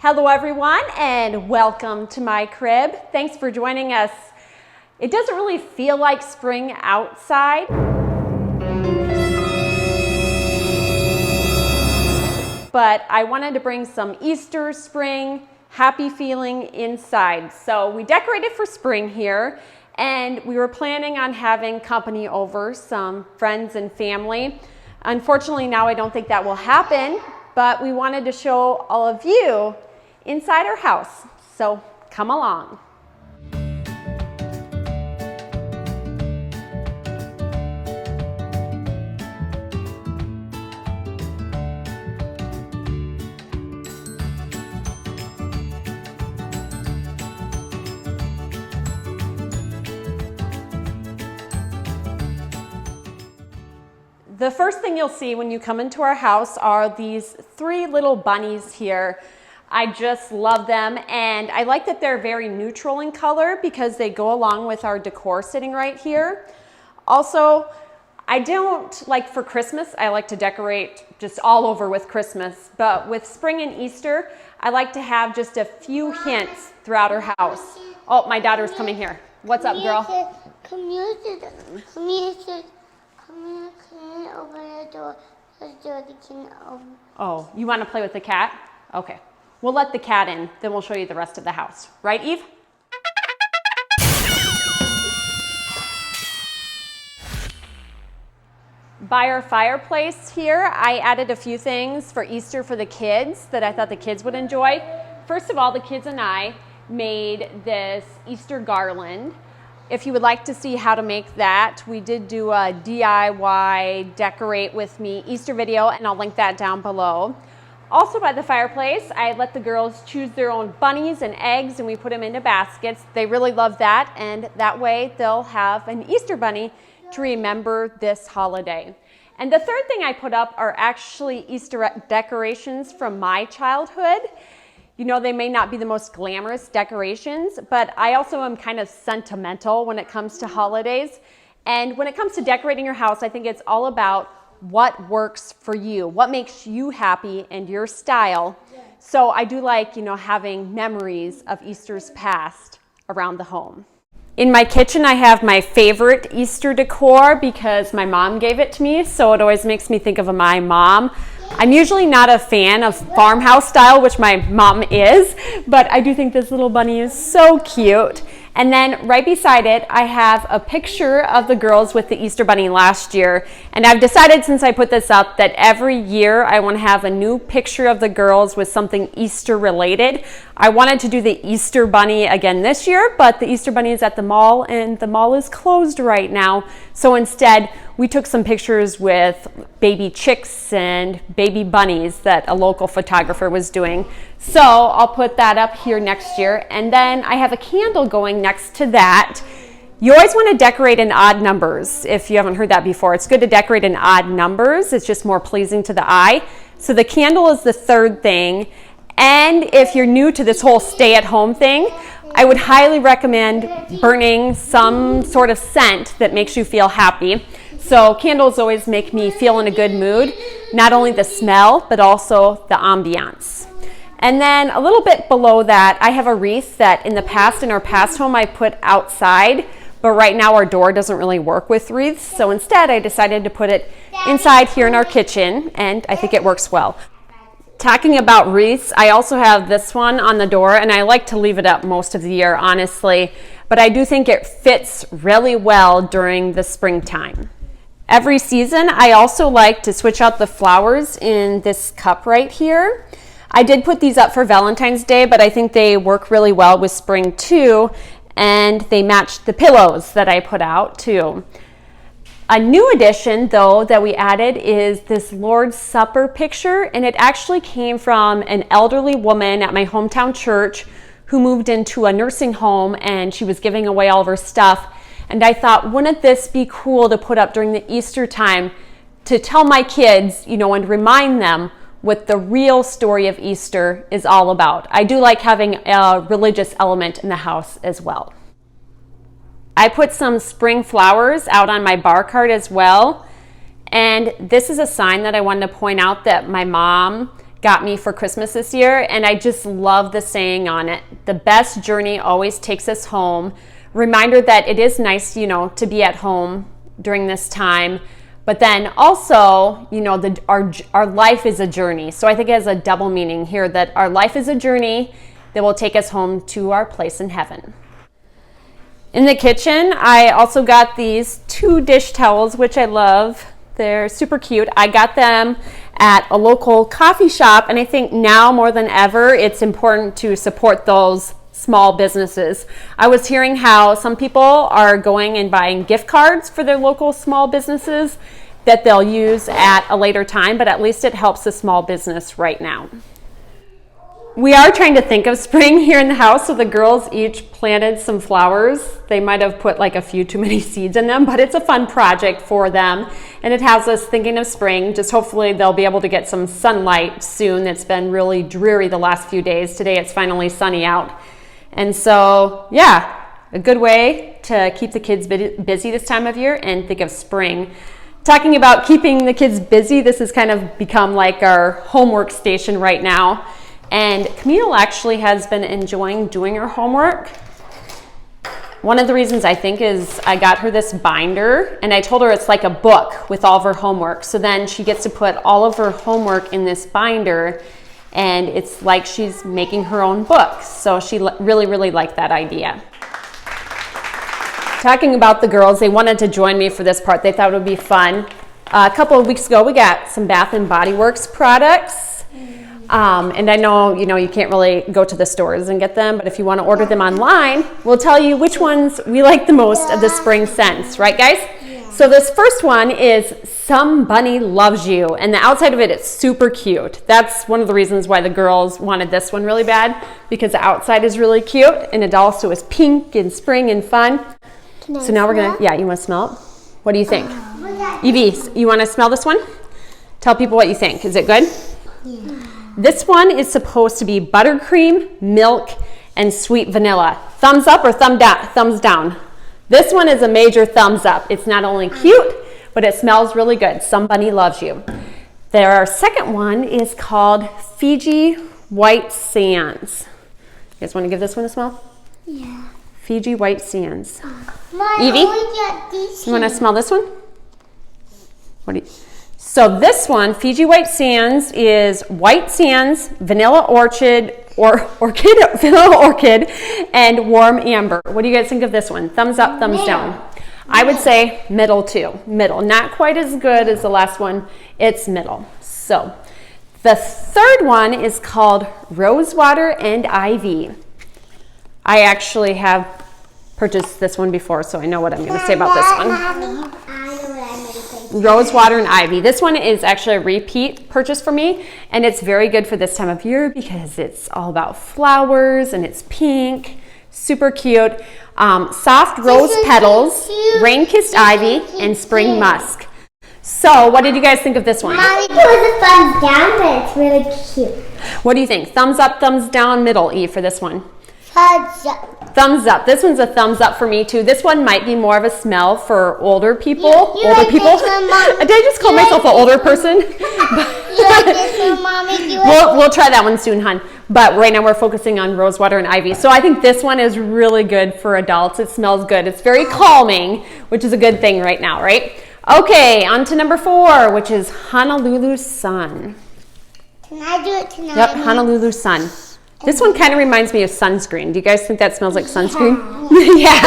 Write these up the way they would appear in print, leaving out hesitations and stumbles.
Hello everyone and welcome to my crib. Thanks for joining us. It doesn't really feel like spring outside, but I wanted to bring some Easter, spring, happy feeling inside. So we decorated for spring here and we were planning on having company over, some friends and family. Unfortunately, now I don't think that will happen, but we wanted to show all of you inside our house. So come along. The first thing you'll see when you come into our house are these three little bunnies here. I just love them, and I like that they're very neutral in color because they go along with our decor sitting right here. Also, I don't like for Christmas, I like to decorate just all over with Christmas, but with spring and Easter, I like to have just a few hints throughout our house. Oh, my daughter's coming here. What's up, girl? Come here, open the door. Oh, you want to play with the cat? Okay. We'll let the cat in, then we'll show you the rest of the house. Right, Eve? By our fireplace here, I added a few things for Easter for the kids that I thought the kids would enjoy. First of all, the kids and I made this Easter garland. If you would like to see how to make that, we did do a DIY Decorate With Me Easter video, and I'll link that down below. Also by the fireplace, I let the girls choose their own bunnies and eggs, and we put them into baskets. They really love that, and that way they'll have an Easter bunny to remember this holiday. And the third thing I put up are actually Easter decorations from my childhood. You know, they may not be the most glamorous decorations, but I also am kind of sentimental when it comes to holidays. And when it comes to decorating your house, I think it's all about what works for you, what makes you happy and your style. So I do like, having memories of Easter's past around the home. In my kitchen, I have my favorite Easter decor because my mom gave it to me, so it always makes me think of my mom. I'm usually not a fan of farmhouse style, which my mom is, but I do think this little bunny is so cute. And then right beside it, I have a picture of the girls with the Easter bunny last year. And I've decided since I put this up that every year I want to have a new picture of the girls with something Easter related. I wanted to do the Easter bunny again this year, but the Easter bunny is at the mall and the mall is closed right now. So instead, we took some pictures with baby chicks and baby bunnies that a local photographer was doing. So I'll put that up here next year. And then I have a candle going next to that. You always want to decorate in odd numbers. If you haven't heard that before, it's good to decorate in odd numbers. It's just more pleasing to the eye. So the candle is the third thing. And if you're new to this whole stay-at-home thing, I would highly recommend burning some sort of scent that makes you feel happy. So candles always make me feel in a good mood, not only the smell, but also the ambiance. And then a little bit below that, I have a wreath that in our past home, I put outside, but right now our door doesn't really work with wreaths. So instead, I decided to put it inside here in our kitchen, and I think it works well. Talking about wreaths, I also have this one on the door, and I like to leave it up most of the year, honestly, but I do think it fits really well during the springtime. Every season, I also like to switch out the flowers in this cup right here. I did put these up for Valentine's Day, but I think they work really well with spring too, and they match the pillows that I put out too. A new addition, though, that we added is this Lord's Supper picture, and it actually came from an elderly woman at my hometown church who moved into a nursing home, and she was giving away all of her stuff. And I thought, wouldn't this be cool to put up during the Easter time to tell my kids, and remind them what the real story of Easter is all about. I do like having a religious element in the house as well. I put some spring flowers out on my bar cart as well. And this is a sign that I wanted to point out that my mom got me for Christmas this year, and I just love the saying on it. The best journey always takes us home. Reminder that it is nice, you know, to be at home during this time, but then also, you know, our life is a journey. So I think it has a double meaning here, that our life is a journey that will take us home to our place in heaven. In the kitchen, I also got these 2 dish towels, which I love. They're super cute. I got them at a local coffee shop, and I think now more than ever, it's important to support those small businesses. I was hearing how some people are going and buying gift cards for their local small businesses that they'll use at a later time, but at least it helps the small business right now. We are trying to think of spring here in the house, so the girls each planted some flowers. They might have put like a few too many seeds in them, but it's a fun project for them, and it has us thinking of spring. Just hopefully they'll be able to get some sunlight soon. It's been really dreary the last few days. Today it's finally sunny out. And so, yeah, a good way to keep the kids busy this time of year and think of spring. Talking about keeping the kids busy, this has kind of become like our homework station right now. And Camille actually has been enjoying doing her homework. One of the reasons I think is I got her this binder, and I told her it's like a book with all of her homework. So then she gets to put all of her homework in this binder, and it's like she's making her own book. So she really, really liked that idea. Talking about the girls, they wanted to join me for this part. They thought it would be fun. A couple of weeks ago, we got some Bath & Body Works products. And I know, you know, you can't really go to the stores and get them, but if you want to order them online, we'll tell you which ones we like the most of the spring scents. Right, guys? Yeah. So this first one is Somebody Loves You, and the outside of it is super cute. That's one of the reasons why the girls wanted this one really bad, because the outside is really cute, and it also is pink and spring and fun. So now we're going to, you want to smell it? What do you think? Evie, you want to smell this one? Tell people what you think. Is it good? Yeah. This one is supposed to be buttercream, milk, and sweet vanilla. Thumbs up or thumbs down? This one is a major thumbs up. It's not only cute, but it smells really good. Somebody Loves You. Their second one is called Fiji White Sands. You guys want to give this one a smell? Yeah. Fiji White Sands. Evie, you want to smell this one? So this one, Fiji White Sands, is white sands, vanilla orchid, vanilla orchid, and warm amber. What do you guys think of this one? Thumbs up, thumbs down. I would say middle too. Middle. Not quite as good as the last one. It's middle. So the third one is called Rosewater and Ivy. I actually have purchased this one before, so I know what I'm going to say about this one. Rosewater and Ivy. This one is actually a repeat purchase for me, and it's very good for this time of year because it's all about flowers and it's pink, super cute. Soft rose petals, rain-kissed ivy, and spring musk. So what did you guys think of this one? Mommy, it was a thumbs down, but it's really cute. What do you think? Thumbs up, thumbs down, middle, Eve, for this one? Thumbs up. Thumbs up. This one's a thumbs up for me too. This one might be more of a smell for older people. You older like people. This one, Mom? Did I just call myself an older person? You like this one, Mommy? We'll try that one soon, hon. But right now we're focusing on Rosewater and Ivy. So I think this one is really good for adults. It smells good. It's very calming, which is a good thing right now, right? Okay, on to number 4, which is Honolulu Sun. Can I do it tonight? Yep, Honolulu Sun. This one kind of reminds me of sunscreen. Do you guys think that smells like sunscreen? Yeah.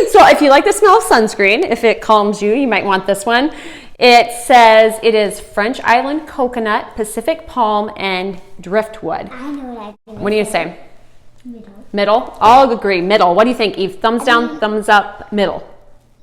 So if you like the smell of sunscreen, if it calms you, you might want this one. It says it is French Island coconut, Pacific palm, and driftwood. I know what I think. What do you say? Middle. Middle? I'll agree. Middle. What do you think, Eve? Thumbs down, thumbs up, middle.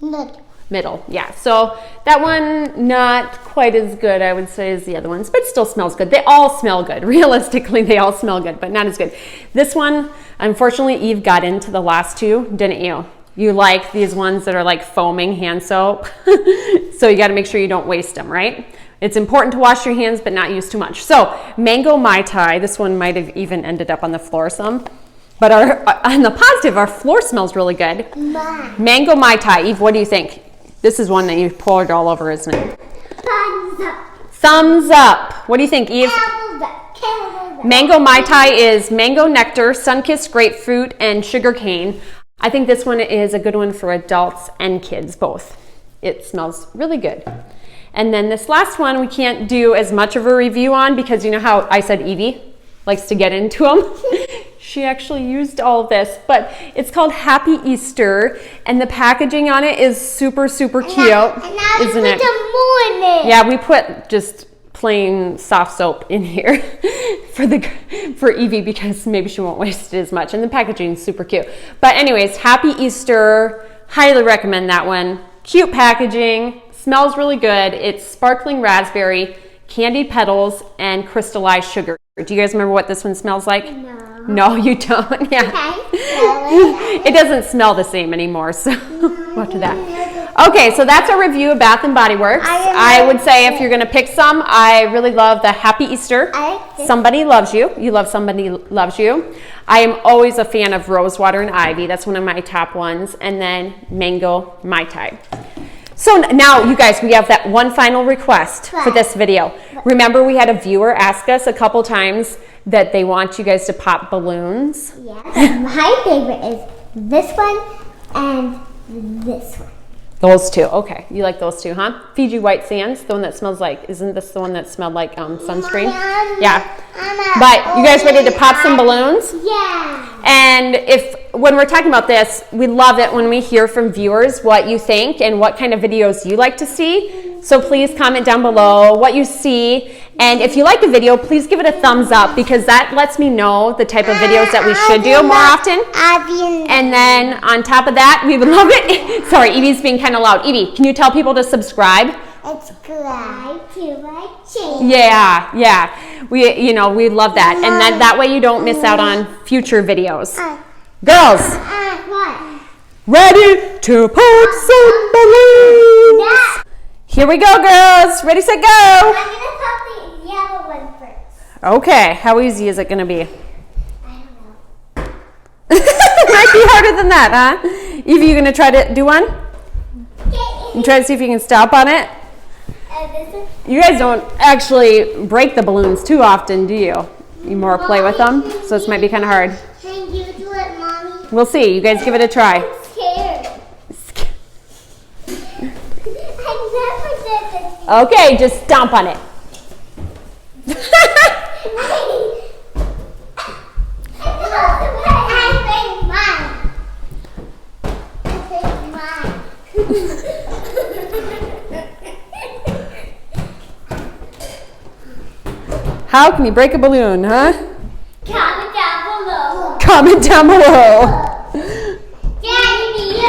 Middle. Middle, yeah. So that one, not quite as good, I would say, as the other ones, but still smells good. They all smell good. Realistically, they all smell good, but not as good. This one, unfortunately, Eve got into the last two, didn't you? You like these ones that are like foaming hand soap. So you got to make sure you don't waste them, right? It's important to wash your hands, but not use too much. So mango Mai Tai, this one might have even ended up on the floor some. But on the positive, our floor smells really good. Mango Mai Tai. Eve, what do you think? This is one that you poured all over, isn't it? Thumbs up. Thumbs up. What do you think, Eve? Mango Mai Tai is mango nectar, sun-kissed grapefruit, and sugar cane. I think this one is a good one for adults and kids, both. It smells really good. And then this last one we can't do as much of a review on because you know how I said Evie likes to get into them? She actually used all of this, but it's called Happy Easter, and the packaging on it is super, super cute, isn't it? Yeah, we put just plain soft soap in here for Evie because maybe she won't waste it as much, and the packaging is super cute. But anyways, Happy Easter, highly recommend that one. Cute packaging, smells really good. It's sparkling raspberry, candied petals, and crystallized sugar. Do you guys remember what this one smells like? No. No, you don't. Yeah. It doesn't smell the same anymore, so we'll have to that. Okay, so that's a review of Bath & Body Works. I would say if you're going to pick some, I really love the Happy Easter. Somebody Loves You. You love Somebody Loves You. I am always a fan of Rose Water and Ivy. That's one of my top ones. And then Mango Mai Tai. So now, you guys, we have that one final request for this video. Remember, we had a viewer ask us a couple times that they want you guys to pop balloons. Yes. My favorite is this one and this one. Those two. Okay. You like those two, huh? Fiji White Sands, the one that smells like, isn't this the one that smelled like sunscreen? Yeah. But you guys ready to pop some balloons? Yeah. And when we're talking about this, we love it when we hear from viewers what you think and what kind of videos you like to see. So please comment down below what you see. And if you like a video, please give it a thumbs up because that lets me know the type of videos that we should do more often. And then on top of that, we would love it. Sorry, Evie's being kind of loud. Evie, can you tell people to subscribe? Subscribe to my channel. Yeah. We love that. And then that way you don't miss out on future videos. Girls, What? ready to pop some balloons? Here we go, girls. Ready, set, go. I'm going to pop the yellow one first. Okay, how easy is it going to be? I don't know. It might be harder than that, huh? Evie, you going to try to do one? Okay. And try to see if you can stop on it? This is You guys don't actually break the balloons too often, do you? You more play with them, so this might be kind of hard. Can you do it, Mommy? We'll see. You guys give it a try. I'm scared. I never did this. Okay, just stomp on it. How can you break a balloon, huh? Comment down below. Comment down below. Daddy,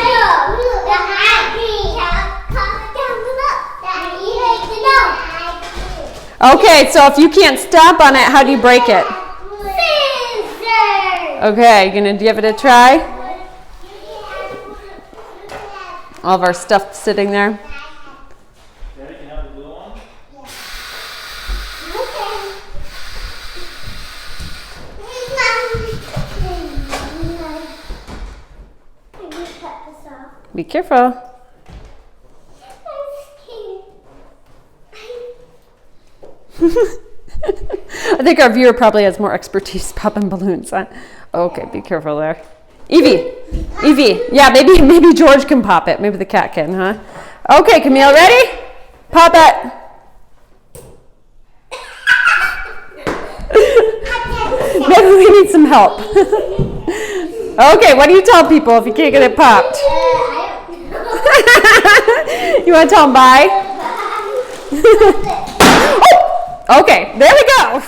comment down below. Daddy, like to know. Okay, so if you can't stomp on it, how do you break it? Scissors. Okay, you gonna give it a try? All of our stuff sitting there. Daddy, can I have the blue one? Be careful. I think our viewer probably has more expertise popping balloons, huh? Okay, be careful there. Evie, yeah, maybe George can pop it. Maybe the cat can, huh? Okay, Camille, ready? Pop it. Maybe we need some help. Okay, what do you tell people if you can't get it popped? You want to tell them bye? Oh, okay, there we go.